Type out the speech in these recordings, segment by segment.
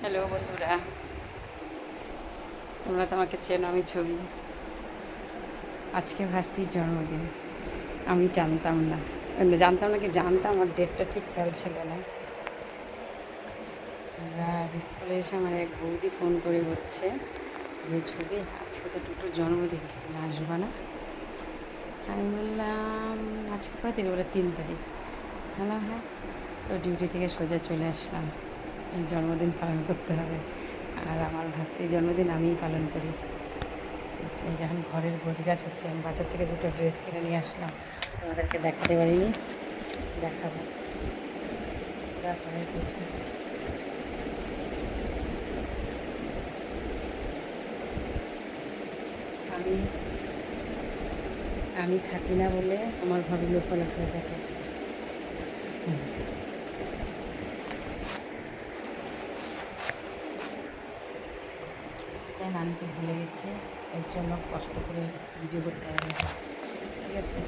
Hello বন্ধুরা, তোমরা তো আমাকে চেনো, আমি ছবি। আজকে ভাস্তির জন্মদিন। আমি জানতাম না, জানতাম আর ডেটটা ঠিক খেয়াল ছিল না। এবার স্কুলে এসে আমার এক বৌদি ফোন করে বলছে যে ছবি আজকে তো দুটো জন্মদিন, আসবা না? আমি বললাম আজকে কয় তারিখ? বলে 3 তারিখ। হ্যাঁ হ্যাঁ, তো ডিউটি থেকে সোজা চলে আসলাম। এই জন্মদিন পালন করতে হবে, আর আমার ভাস্তির জন্মদিন আমিই পালন করি। এই যখন ঘরের গোছগাছ হচ্ছে, আমি বাজার থেকে দুটো ড্রেস কিনে নিয়ে আসলাম, তোমাদেরকে দেখাতে পারিনি, দেখাবো। ঘরের গোছগাছ হচ্ছে। আমি থাকি না বলে আমার ঘরে লোকপালট হয়ে থাকে। স্ট্যান্ড আনতে ভুলে গেছি, এর জন্য কষ্ট করে ভিডিও করতে হবে, ঠিক আছে?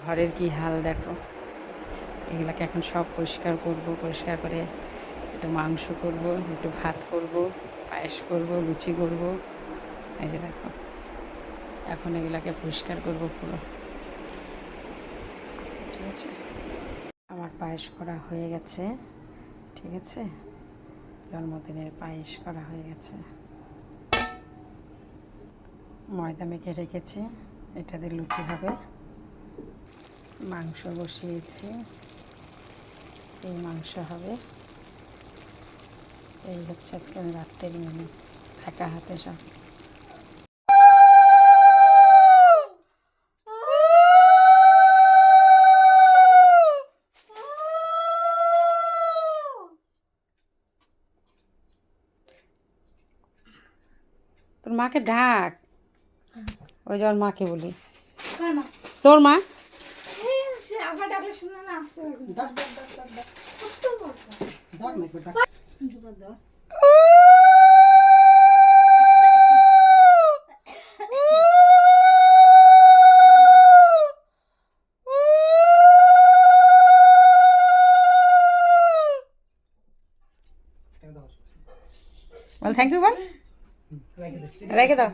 ঘরের কি হাল দেখো। এগুলাকে এখন সব পরিষ্কার করব, পরিষ্কার করে একটু মাংস করব, একটু ভাত করব, পায়েস করব, লুচি করব। এই যে দেখো, এখন এগুলাকে পরিষ্কার করব পুরো, ঠিক আছে? আমার পায়েস করা হয়ে গেছে, ঠিক আছে? জন্মদিনের পায়েস করা হয়ে গেছে। ময়দা মেখে রেখেছি, এটা দিয়ে লুচি হবে। মাংস বসিয়েছি, এই মাংস হবে। এই হচ্ছে আজকে আমি রাত্রের মেনু, একা হাতে সব। তোর মাকে ডাক, ওই যাওয়ার মাকে বলি। তোর মা বল, থ্যাংক ইউ বল, রেখে দাও।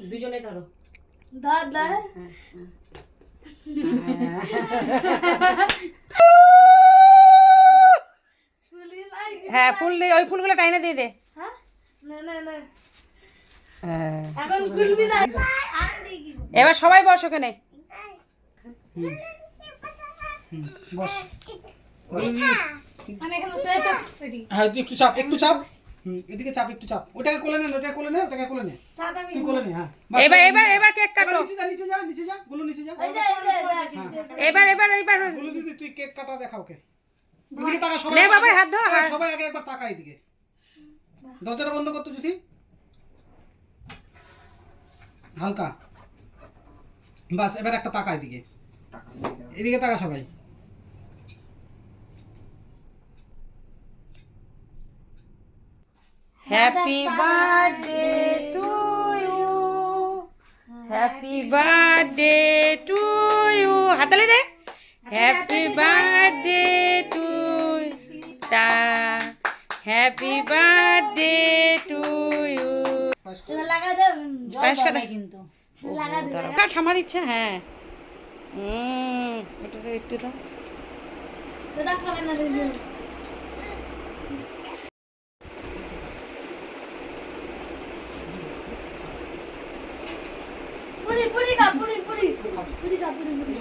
দুজনে ধরো, দাদা। হ্যাঁ, ফুল দিয়ে ওই ফুলগুলো টাইনে দিয়ে দে। এবার সবাই বস ওখানে। হ্যাঁ, একটু চাপ, একটু চাপ। এদিকে চাপ, একটু চাপ। ওটাকে কোলে নে, ওটাকে কোলে নে, ওটাকে কোলে নে। তুই কোলে নে। হ্যাঁ, এবার কেক কাটো। নিচে যা, নিচে যা, নিচে যা, গুলো নিচে যা। এবার গুলো দিদি, তুই কেক কাটা দেখা ওকে। এদিকে তাকা সবাই। নে বাবা, হাত ধো। সবাই আগে একবার তাকা এদিকে। দরজাটা বন্ধ করতে যদি হালকা। বাস, এবার একটা তাকা এদিকে। এদিকে তাকা সবাই। Happy birthday to you, happy birthday to you. হাতালি দে। হ্যাপি বার্থডে টু তা, হ্যাপি বার্থডে টু ইউ। কিন্তু ঠামা দিচ্ছে। হ্যাঁ, ওটা একটু দাও। পুরি পুরি কা পুরি পুরি পুরি কা পুরি পুরি